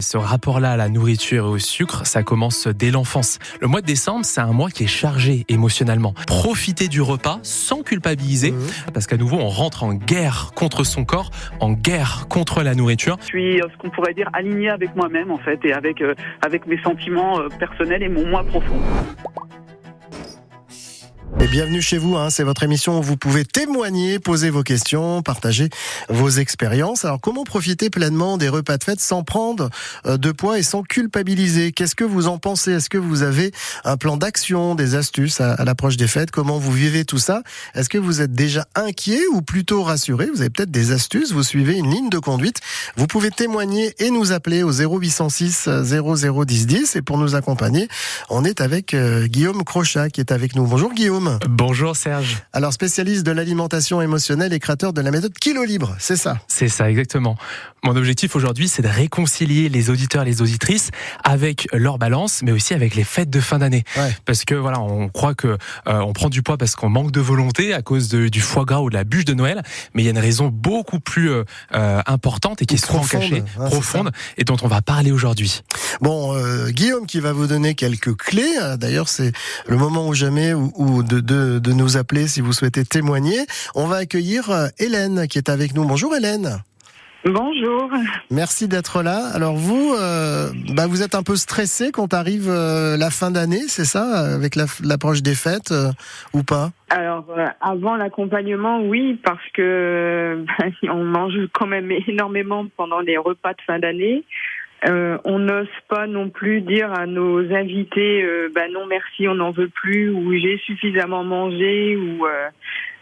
Ce rapport-là à la nourriture et au sucre, ça commence dès l'enfance. Le mois de décembre, c'est un mois qui est chargé émotionnellement. Profiter du repas sans culpabiliser, parce qu'à nouveau, on rentre en guerre contre son corps, en guerre contre la nourriture. Je suis ce qu'on pourrait dire aligné avec moi-même en fait, et avec mes sentiments personnels et mon moi profond. Et bienvenue chez vous, c'est votre émission où vous pouvez témoigner, poser vos questions, partager vos expériences. Alors comment profiter pleinement des repas de fête sans prendre de poids et sans culpabiliser ? Qu'est-ce que vous en pensez ? Est-ce que vous avez un plan d'action, des astuces à l'approche des fêtes ? Comment vous vivez tout ça ? Est-ce que vous êtes déjà inquiet ou plutôt rassuré ? Vous avez peut-être des astuces, vous suivez une ligne de conduite. Vous pouvez témoigner et nous appeler au 0806 0010 10. Et pour nous accompagner, on est avec Guillaume Crochat qui est avec nous. Bonjour Guillaume. Bonjour Serge. Alors spécialiste de l'alimentation émotionnelle et créateur de la méthode Kilo Libre, c'est ça ? C'est ça, exactement. Mon objectif aujourd'hui, c'est de réconcilier les auditeurs et les auditrices avec leur balance, mais aussi avec les fêtes de fin d'année. Ouais. Parce que voilà, on croit que on prend du poids parce qu'on manque de volonté à cause du foie gras ou de la bûche de Noël, mais il y a une raison beaucoup plus importante et qui est souvent cachée, profonde, et dont on va parler aujourd'hui. Bon, Guillaume qui va vous donner quelques clés. D'ailleurs, c'est le moment ou jamais où de nous appeler si vous souhaitez témoigner. On va accueillir Hélène qui est avec nous. Bonjour Hélène. Bonjour. Merci d'être là. Alors vous, vous êtes un peu stressé quand arrive la fin d'année, c'est ça, avec l'approche des fêtes ou pas ? Alors avant l'accompagnement, oui, parce que on mange quand même énormément pendant les repas de fin d'année. On n'ose pas non plus dire à nos invités non merci, on n'en veut plus, ou j'ai suffisamment mangé, ou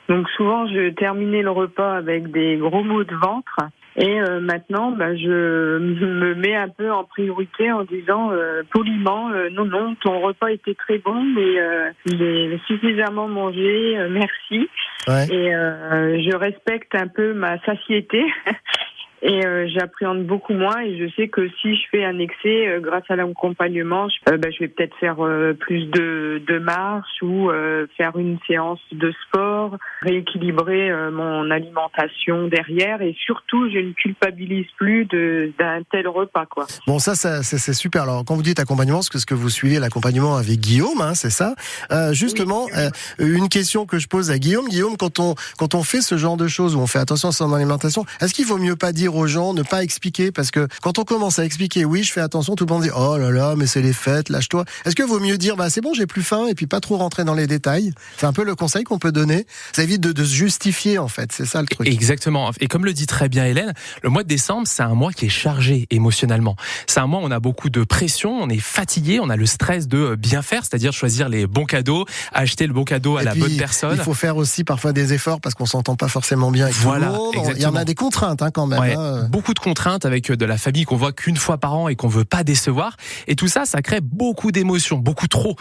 donc souvent je terminais le repas avec des gros maux de ventre. Et maintenant, je me mets un peu en priorité en disant poliment, non, ton repas était très bon, mais j'ai suffisamment mangé, merci. Ouais. Et je respecte un peu ma satiété. Et j'appréhende beaucoup moins, et je sais que si je fais un excès, grâce à l'accompagnement, je vais peut-être faire plus de marche ou faire une séance de sport, rééquilibrer mon alimentation derrière, et surtout je ne culpabilise plus d'un tel repas, quoi. Bon, ça c'est super. Alors quand vous dites accompagnement, ce que vous suivez l'accompagnement avec Guillaume, c'est ça. Justement, oui. Une question que je pose à Guillaume, quand on fait ce genre de choses où on fait attention à son alimentation, est-ce qu'il vaut mieux pas dire aux gens, ne pas expliquer, parce que quand on commence à expliquer, oui, je fais attention, tout le monde dit, oh là là, mais c'est les fêtes, lâche-toi. Est-ce que vaut mieux dire, c'est bon, j'ai plus faim, et puis pas trop rentrer dans les détails? C'est un peu le conseil qu'on peut donner. Ça évite de se justifier, en fait. C'est ça le truc. Exactement. Et comme le dit très bien Hélène, le mois de décembre, c'est un mois qui est chargé émotionnellement. C'est un mois où on a beaucoup de pression, on est fatigué, on a le stress de bien faire, c'est-à-dire choisir les bons cadeaux, acheter le bon cadeau à la bonne personne. Il faut faire aussi parfois des efforts parce qu'on s'entend pas forcément bien avec tout le monde. Exactement. Il y en a des contraintes, quand même. Beaucoup de contraintes avec de la famille qu'on voit qu'une fois par an et qu'on veut pas décevoir. Et tout ça, ça crée beaucoup d'émotions, beaucoup trop.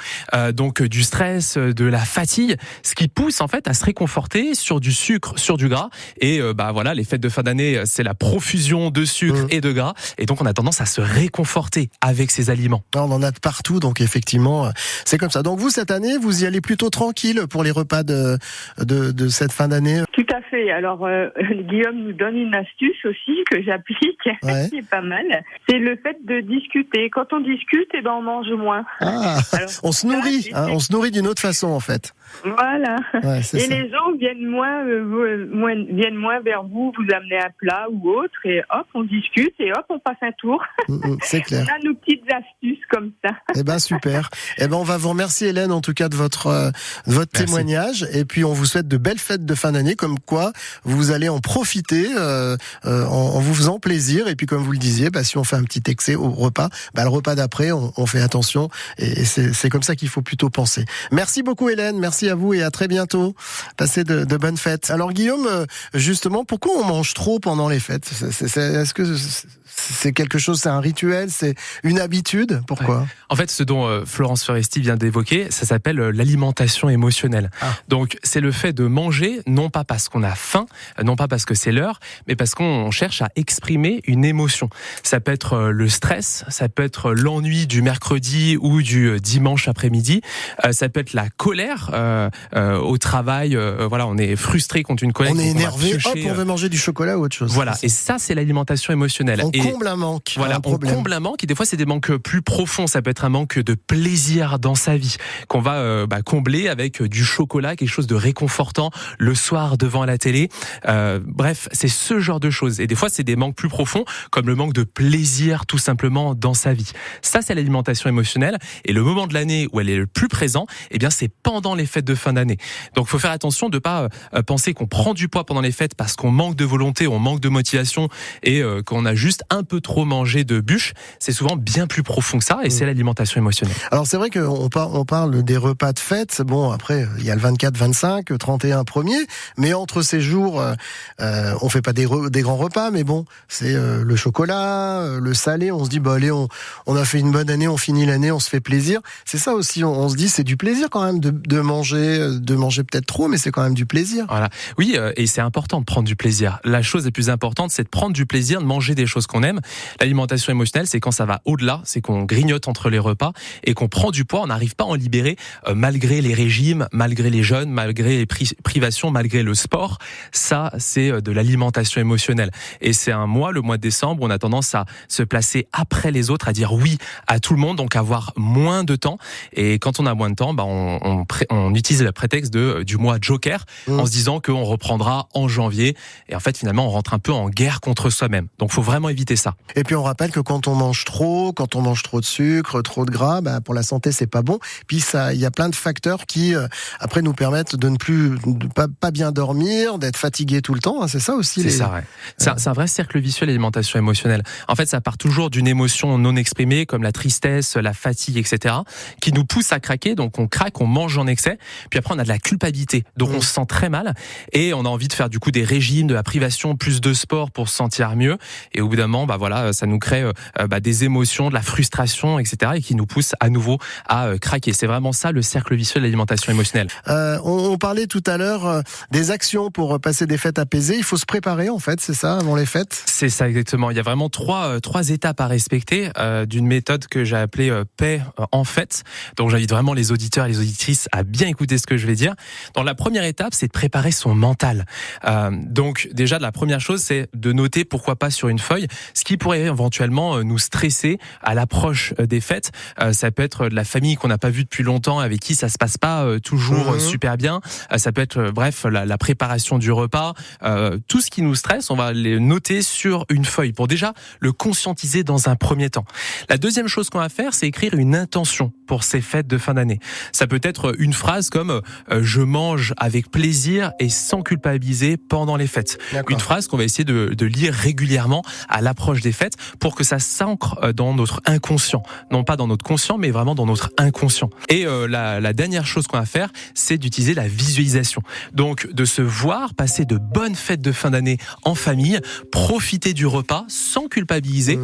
Donc du stress, de la fatigue, ce qui pousse en fait à se réconforter sur du sucre, sur du gras. Et les fêtes de fin d'année, c'est la profusion de sucre et de gras. Et donc on a tendance à se réconforter avec ces aliments. On en a de partout, donc effectivement, c'est comme ça. Donc vous, cette année, vous y allez plutôt tranquille pour les repas de cette fin d'année? Tout à fait. Alors Guillaume nous donne une astuce aussi que j'applique, qui est pas mal. C'est le fait de discuter. Quand on discute, on mange moins. Alors, on se nourrit, on se nourrit d'une autre façon en fait. Voilà. Ouais, et ça. Les gens viennent moins vers vous amener un plat ou autre, et hop, on discute, et hop, on passe un tour. C'est clair. On a nos petites astuces comme ça. Super. On va vous remercier Hélène en tout cas de votre témoignage, et puis on vous souhaite de belles fêtes de fin d'année, comme quoi vous allez en profiter en vous faisant plaisir, et puis comme vous le disiez, si on fait un petit excès au repas, le repas d'après on fait attention, et c'est comme ça qu'il faut plutôt penser. Merci beaucoup Hélène, merci à vous et à très bientôt. Passez de bonnes fêtes. Alors Guillaume, justement, pourquoi on mange trop pendant les fêtes ? Est-ce que c'est quelque chose, c'est un rituel, c'est une habitude ? Pourquoi ? En fait, ce dont Florence Foresti vient d'évoquer, ça s'appelle l'alimentation émotionnelle. Donc, c'est le fait de manger, non pas parce qu'on a faim, non pas parce que c'est l'heure, mais parce qu'on cherche à exprimer une émotion. Ça peut être le stress, ça peut être l'ennui du mercredi ou du dimanche après-midi, ça peut être la colère au travail, voilà, on est frustré contre une collègue. On est énervé, piocher, on veut manger du chocolat ou autre chose. Voilà, et ça c'est l'alimentation émotionnelle. On comble un manque. Voilà, on comble un manque, et des fois c'est des manques plus profonds. Ça peut être un manque de plaisir dans sa vie qu'on va combler avec du chocolat, quelque chose de réconfortant le soir devant la télé. Bref, c'est ce genre de choses. Et des fois c'est des manques plus profonds, comme le manque de plaisir tout simplement dans sa vie. Ça c'est l'alimentation émotionnelle. Et le moment de l'année où elle est le plus présent, eh bien c'est pendant les fêtes de fin d'année. Donc il faut faire attention de pas penser qu'on prend du poids pendant les fêtes parce qu'on manque de volonté, on manque de motivation et qu'on a juste un peu trop mangé de bûches. C'est souvent bien plus profond que ça, et c'est l'alimentation émotionnelle. Alors c'est vrai qu'on parle des repas de fête. Bon, après il y a le 24, 25, 31, 1er, mais entre ces jours, on fait pas des grands repas, mais bon, c'est le chocolat, le salé. On se dit, bah allez, on a fait une bonne année, on finit l'année, on se fait plaisir. C'est ça aussi. On se dit, c'est du plaisir quand même de manger peut-être trop, mais c'est quand même du plaisir. Voilà. Oui, et c'est important de prendre du plaisir. La chose la plus importante, c'est de prendre du plaisir, de manger des choses qu'on aime. L'alimentation émotionnelle, c'est quand ça va au-delà, c'est qu'on grignote entre les repas et qu'on prend du poids, on n'arrive pas à en libérer malgré les régimes, malgré les jeûnes, malgré les privations, malgré le sport. Ça, c'est de l'alimentation émotionnelle. Et c'est un mois, le mois de décembre, où on a tendance à se placer après les autres, à dire oui à tout le monde, donc avoir moins de temps. Et quand on a moins de temps, on utilise le prétexte du mois Joker, en se disant qu'on reprendra en janvier. Et en fait, finalement, on rentre un peu en guerre contre soi-même. Donc, faut vraiment éviter ça. Et puis, on rappelle que quand on mange trop de sucre, trop de gras, pour la santé, c'est pas bon. Puis, il y a plein de facteurs qui, après, nous permettent de pas bien dormir, d'être fatigué tout le temps. Hein, c'est ça aussi. C'est ça, ouais. C'est un vrai cercle vicieux, l'alimentation émotionnelle. En fait, ça part toujours d'une émotion non exprimée, comme la tristesse, la fatigue, etc., qui nous pousse à craquer. Donc, on craque, on mange en excès. Puis après, on a de la culpabilité. Donc, on se sent très mal. Et on a envie de faire du coup des régimes, de la privation, plus de sport pour se sentir mieux. Et au bout d'un moment, ça nous crée des émotions, de la frustration, etc., et qui nous pousse à nouveau à craquer. C'est vraiment ça le cercle vicieux de l'alimentation émotionnelle. On parlait tout à l'heure des actions pour passer des fêtes apaisées. Il faut se préparer, en fait, c'est ça, avant les fêtes? C'est ça, exactement. Il y a vraiment trois étapes à respecter d'une méthode que j'ai appelée paix en fête. Donc j'invite vraiment les auditeurs et les auditrices à bien écouter ce que je vais dire. Dans la première étape, c'est de préparer son mental. Donc déjà, la première chose, c'est de noter, pourquoi pas sur une feuille, ce qui pourrait éventuellement nous stresser à l'approche des fêtes. Ça peut être de la famille qu'on n'a pas vue depuis longtemps, avec qui ça se passe pas toujours super bien. Ça peut être, la préparation du repas. Tout ce qui nous stresse, on va les noter sur une feuille pour déjà le conscientiser dans un premier temps. La deuxième chose qu'on va faire, c'est écrire une intention pour ces fêtes de fin d'année. Ça peut être une phrase comme je mange avec plaisir et sans culpabiliser pendant les fêtes. D'accord. Une phrase qu'on va essayer de lire régulièrement à l'approche des fêtes pour que ça s'ancre dans notre inconscient. Non pas dans notre conscient, mais vraiment dans notre inconscient. Et la dernière chose qu'on va faire, c'est d'utiliser la visualisation. Donc de se voir passer de bonnes fêtes de fin d'année en famille, profiter du repas sans culpabiliser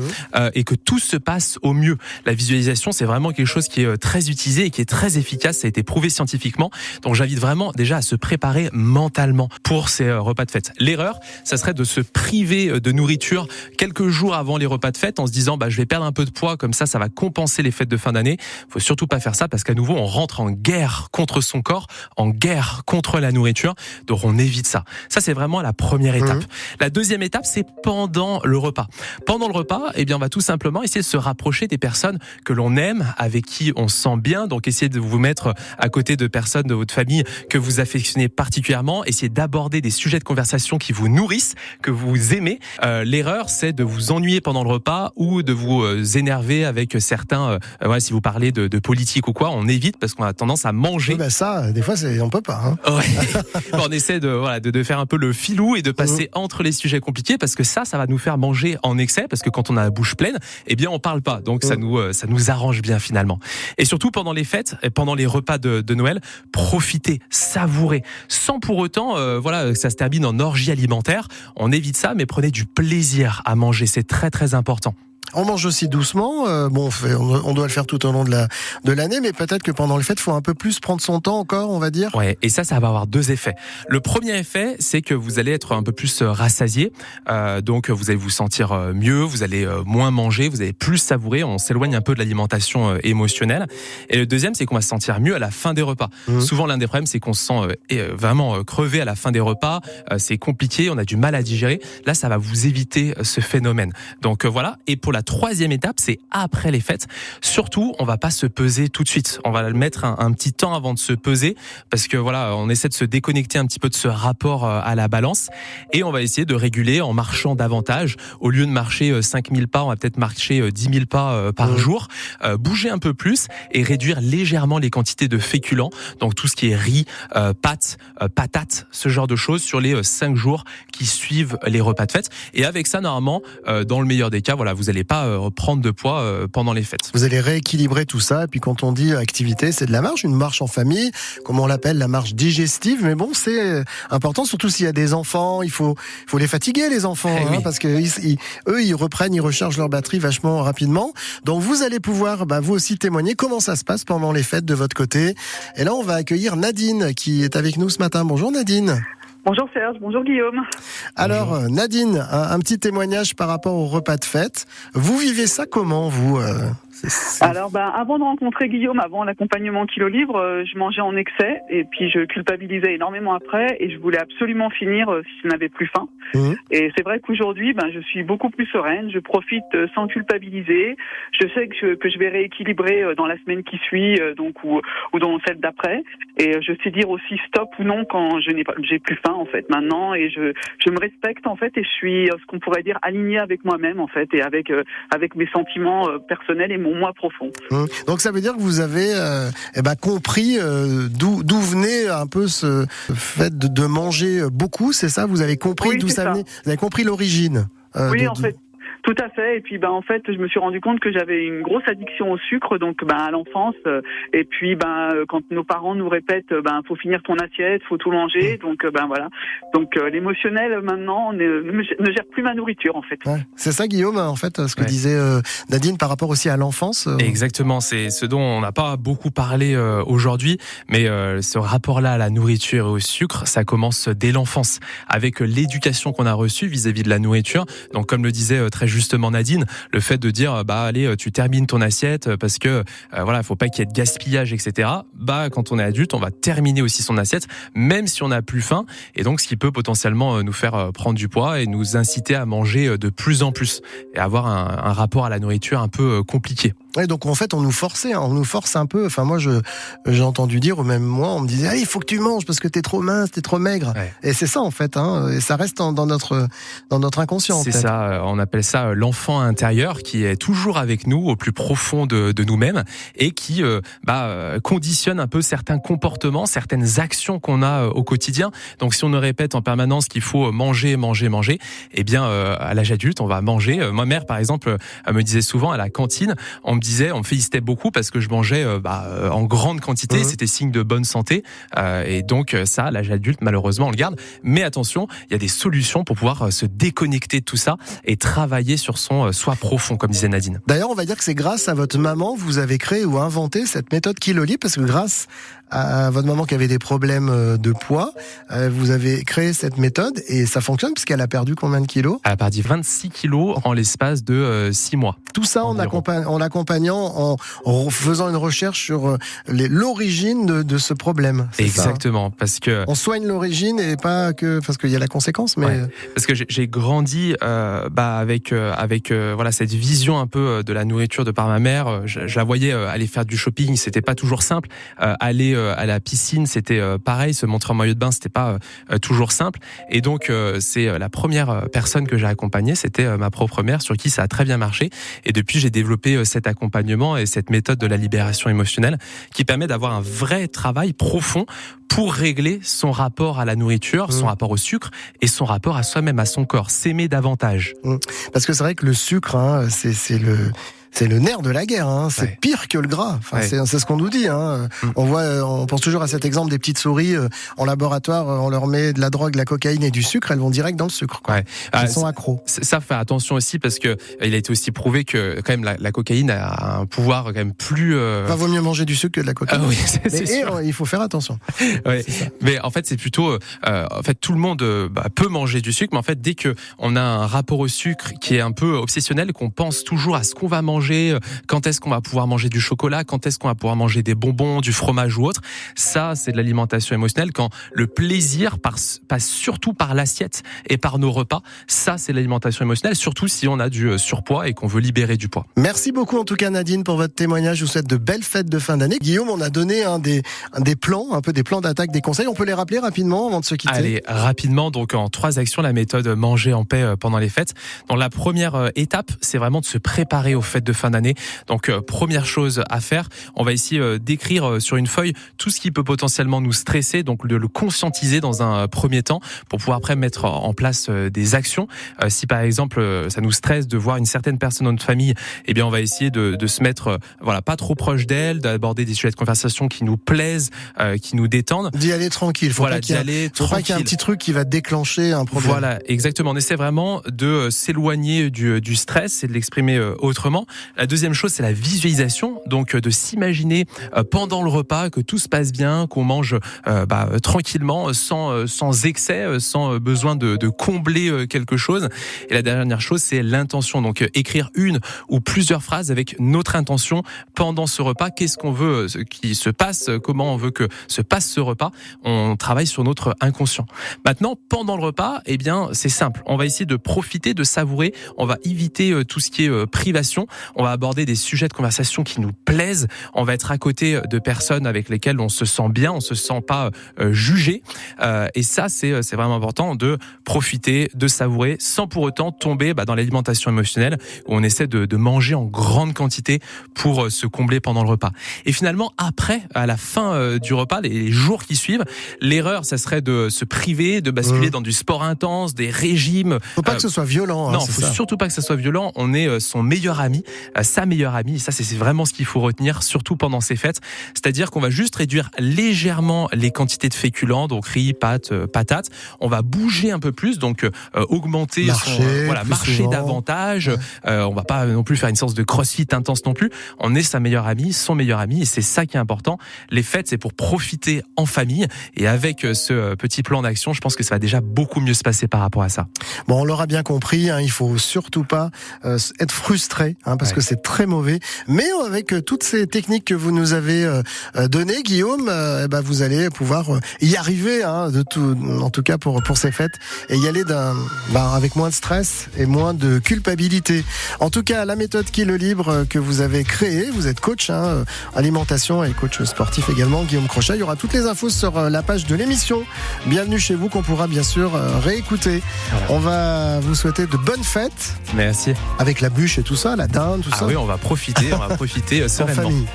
et que tout se passe au mieux. La visualisation, c'est vraiment quelque chose qui est très utilisé et qui est très efficace. Ça a été prouvé scientifiquement. Donc j'invite vraiment déjà à se préparer mentalement pour ces repas de fête. L'erreur, ça serait de se priver de nourriture quelques jours avant les repas de fête en se disant je vais perdre un peu de poids, comme ça va compenser les fêtes de fin d'année. Faut surtout pas faire ça parce qu'à nouveau on rentre en guerre contre son corps, en guerre contre la nourriture. Donc on évite ça. Ça c'est vraiment la première étape. La deuxième étape, c'est pendant le repas. Pendant le repas, on va tout simplement essayer de se rapprocher des personnes que l'on aime, avec qui on se sent bien. Donc essayez de vous mettre à côté de personnes de votre famille que vous affectionnez particulièrement. Essayez d'aborder des sujets de conversation qui vous nourrissent, que vous aimez. L'erreur, c'est de vous ennuyer pendant le repas ou de vous énerver avec certains. Si vous parlez de politique ou quoi, on évite parce qu'on a tendance à manger. Ça, des fois, on peut pas. Hein. Ouais. On essaie de faire un peu le filou et de passer entre les sujets compliqués parce que ça va nous faire manger en excès parce que quand on a la bouche pleine, on parle pas. Donc ça nous arrange bien finalement. Et surtout pendant les fêtes, et pendant les repas de Noël, profitez, savourez, sans pour autant que ça se termine en orgie alimentaire. On évite ça, mais prenez du plaisir à manger, c'est très très important. On mange aussi doucement. On doit le faire tout au long de l'année, mais peut-être que pendant les fêtes, il faut un peu plus prendre son temps encore, on va dire. Ouais, et ça va avoir deux effets. Le premier effet, c'est que vous allez être un peu plus rassasié, donc vous allez vous sentir mieux, vous allez moins manger, vous allez plus savourer. On s'éloigne un peu de l'alimentation émotionnelle. Et le deuxième, c'est qu'on va se sentir mieux à la fin des repas. Souvent, l'un des problèmes, c'est qu'on se sent vraiment crevé à la fin des repas. C'est compliqué, on a du mal à digérer. Là, ça va vous éviter ce phénomène. Donc voilà. Et pour la troisième étape, c'est après les fêtes. Surtout, on va pas se peser tout de suite. On va le mettre un petit temps avant de se peser, parce que voilà, on essaie de se déconnecter un petit peu de ce rapport à la balance, et on va essayer de réguler en marchant davantage. Au lieu de marcher 5000 pas, on va peut-être marcher 10 000 pas par jour, bouger un peu plus et réduire légèrement les quantités de féculents, donc tout ce qui est riz, pâtes, patates, ce genre de choses sur les 5 jours qui suivent les repas de fête. Et avec ça, normalement, dans le meilleur des cas, voilà, vous allez pas prendre de poids pendant les fêtes. Vous allez rééquilibrer tout ça, et puis quand on dit activité, c'est de la marche, une marche en famille, comme on l'appelle, la marche digestive, mais bon, c'est important, surtout s'il y a des enfants, il faut les fatiguer, les enfants, oui. parce que eux, ils reprennent, ils rechargent leur batterie vachement rapidement. Donc vous allez pouvoir, vous aussi témoigner comment ça se passe pendant les fêtes de votre côté. Et là, on va accueillir Nadine, qui est avec nous ce matin. Bonjour Nadine. Bonjour Serge, bonjour Guillaume. Alors Nadine, un petit témoignage par rapport au repas de fête. Vous vivez ça comment, vous Alors, avant de rencontrer Guillaume, avant l'accompagnement Kilo Libre, je mangeais en excès et puis je culpabilisais énormément après et je voulais absolument finir si je n'avais plus faim. Et c'est vrai qu'aujourd'hui, je suis beaucoup plus sereine, je profite sans culpabiliser. Je sais que je vais rééquilibrer dans la semaine qui suit, ou dans celle d'après. Et je sais dire aussi stop ou non quand j'ai plus faim en fait maintenant, et je me respecte en fait, et je suis ce qu'on pourrait dire aligné avec moi-même en fait, et avec mes sentiments personnels et mon moi profond. Donc ça veut dire que vous avez compris d'où venait un peu ce fait de manger beaucoup, c'est ça? Vous avez compris d'où ça venait? Vous avez compris l'origine? Oui, en fait. Tout à fait. Et puis, en fait, je me suis rendu compte que j'avais une grosse addiction au sucre, donc, à l'enfance. Et puis, quand nos parents nous répètent, faut finir ton assiette, faut tout manger. Donc, voilà. Donc, l'émotionnel, maintenant, ne gère plus ma nourriture, en fait. Ouais. C'est ça, Guillaume, en fait, ce que disait Nadine par rapport aussi à l'enfance. Exactement. C'est ce dont on n'a pas beaucoup parlé aujourd'hui. Mais, ce rapport-là à la nourriture et au sucre, ça commence dès l'enfance. Avec l'éducation qu'on a reçue vis-à-vis de la nourriture. Donc, comme le disait très justement Nadine, le fait de dire allez, tu termines ton assiette parce que faut pas qu'il y ait de gaspillage, etc. Quand on est adulte, on va terminer aussi son assiette même si on n'a plus faim, et donc ce qui peut potentiellement nous faire prendre du poids et nous inciter à manger de plus en plus et avoir un rapport à la nourriture un peu compliqué. Ouais, donc en fait on nous force un peu. Enfin moi j'ai entendu dire, ou même moi on me disait il faut que tu manges parce que t'es trop mince, t'es trop maigre. Ouais. Et c'est ça en fait, et ça reste dans notre inconscient. C'est ça, on appelle ça l'enfant intérieur qui est toujours avec nous au plus profond de nous-mêmes et qui conditionne un peu certains comportements, certaines actions qu'on a au quotidien. Donc si on nous répète en permanence qu'il faut manger, à l'âge adulte on va manger. Ma mère par exemple me disait souvent à la cantine, on me félicitait beaucoup parce que je mangeais en grande quantité, c'était signe de bonne santé, et donc ça, à l'âge adulte, malheureusement, on le garde. Mais attention, il y a des solutions pour pouvoir se déconnecter de tout ça et travailler sur son soi profond, comme disait Nadine. D'ailleurs, on va dire que c'est grâce à votre maman, vous avez créé ou inventé cette méthode Kilo Libre, parce que grâce à votre maman qui avait des problèmes de poids, vous avez créé cette méthode et ça fonctionne puisqu'elle a perdu combien de kilos? Elle a perdu 26 kilos en l'espace de 6 mois. Tout ça en l'accompagnant, en faisant une recherche sur l'origine de ce problème. Exactement, parce que on soigne l'origine et pas que parce qu'il y a la conséquence, mais parce que j'ai grandi avec cette vision un peu de la nourriture de par ma mère. Je la voyais aller faire du shopping, c'était pas toujours simple. Aller à la piscine, c'était pareil. Se montrer en maillot de bain, c'était pas toujours simple. Et donc c'est la première personne que j'ai accompagnée, c'était ma propre mère, sur qui ça a très bien marché. Et depuis, j'ai développé cet accompagnement et cette méthode de la libération émotionnelle qui permet d'avoir un vrai travail profond pour régler son rapport à la nourriture, son rapport au sucre et son rapport à soi-même, à son corps, s'aimer davantage. Parce que c'est vrai que le sucre, c'est le nerf de la guerre. Hein. C'est pire que le gras. Enfin, c'est ce qu'on nous dit. Hein. On pense toujours à cet exemple des petites souris en laboratoire. On leur met de la drogue, de la cocaïne et du sucre. Elles vont direct dans le sucre. Elles sont accros. Ça, faire attention aussi parce que il a été aussi prouvé que quand même la cocaïne a un pouvoir quand même plus. Vaut mieux manger du sucre que de la cocaïne. Ah oui, c'est sûr. Il faut faire attention. Mais en fait, c'est plutôt, en fait, tout le monde peut manger du sucre, mais en fait, dès que on a un rapport au sucre qui est un peu obsessionnel, qu'on pense toujours à ce qu'on va manger, quand est-ce qu'on va pouvoir manger du chocolat, quand est-ce qu'on va pouvoir manger des bonbons, du fromage ou autre, ça, c'est de l'alimentation émotionnelle. Quand le plaisir passe surtout par l'assiette et par nos repas, ça, c'est l'alimentation émotionnelle, surtout si on a du surpoids et qu'on veut libérer du poids. Merci beaucoup en tout cas Nadine pour votre témoignage. Je vous souhaite de belles fêtes de fin d'année. Guillaume, on a donné des plans, un peu des plans d'attaque, des conseils. On peut les rappeler rapidement avant de se quitter. Allez, rapidement, donc en 3 actions, la méthode manger en paix pendant les fêtes. Donc la première étape, c'est vraiment de se préparer aux fêtes de fin d'année. Donc première chose à faire, on va ici décrire sur une feuille tout ce qui peut potentiellement nous stresser, donc de le conscientiser dans un premier temps pour pouvoir après mettre en place des actions. Si par exemple ça nous stresse de voir une certaine personne dans notre famille, eh bien on va essayer de se mettre pas trop proche d'elle, d'aborder des sujets de conversation qui nous plaisent, qui nous détendent. D'y aller tranquille. Faut pas qu'il y ait un petit truc qui va déclencher un problème. Voilà, exactement. On essaie vraiment de s'éloigner du stress et de l'exprimer autrement. La deuxième chose, c'est la visualisation. Donc de s'imaginer pendant le repas que tout se passe bien, qu'on mange tranquillement, sans excès, sans besoin de combler quelque chose. Et la dernière chose, c'est l'intention. Donc écrire une ou plusieurs phrases avec notre intention pendant ce repas. Qu'est-ce qu'on veut qui se passe? Comment on veut que se passe ce repas? On travaille sur notre inconscient. Maintenant, pendant le repas, eh bien, c'est simple. On va essayer de profiter, de savourer. On va éviter tout ce qui est privation. On va aborder des sujets de conversation qui nous plaisent. On va être à côté de personnes avec lesquelles on se sent bien, on se sent pas jugé. Et ça, c'est vraiment important de profiter, de savourer, sans pour autant tomber dans l'alimentation émotionnelle où on essaie de manger en grande quantité pour se combler pendant le repas. Et finalement, après, à la fin du repas, les jours qui suivent, l'erreur, ça serait de se priver, de basculer dans du sport intense, des régimes. Faut pas que ce soit violent. Non, faut surtout pas que ça soit violent. On est son meilleur ami, sa meilleure amie. Et ça, c'est vraiment ce qu'il faut retenir, surtout pendant ces fêtes. C'est-à-dire qu'on va juste réduire légèrement les quantités de féculents, donc riz, pâtes, patates. On va bouger un peu plus, donc augmenter marcher davantage. On va pas non plus faire une séance de crossfit intense non plus. On est sa meilleure amie, son meilleur ami, et c'est ça qui est important. Les fêtes, c'est pour profiter en famille, et avec ce petit plan d'action, je pense que ça va déjà beaucoup mieux se passer par rapport à ça. Bon, on l'aura bien compris, il faut surtout pas être frustré, parce que c'est très mauvais. Mais avec toutes ces techniques que vous nous avez données, Guillaume, vous allez pouvoir y arriver, en tout cas pour ces fêtes, et y aller avec moins de stress et moins de culpabilité. En tout cas, la méthode Kilo Libre que vous avez créée, vous êtes coach alimentation et coach sportif également, Guillaume Crochet. Il y aura toutes les infos sur la page de l'émission Bienvenue chez vous, qu'on pourra bien sûr réécouter. Voilà. On va vous souhaiter de bonnes fêtes. Merci. Avec la bûche et tout ça, la dinde, tout ça. Oui, on va profiter sereinement. En famille.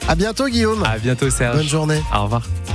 À bientôt Guillaume. À bientôt Serge. Bonne journée. Au revoir.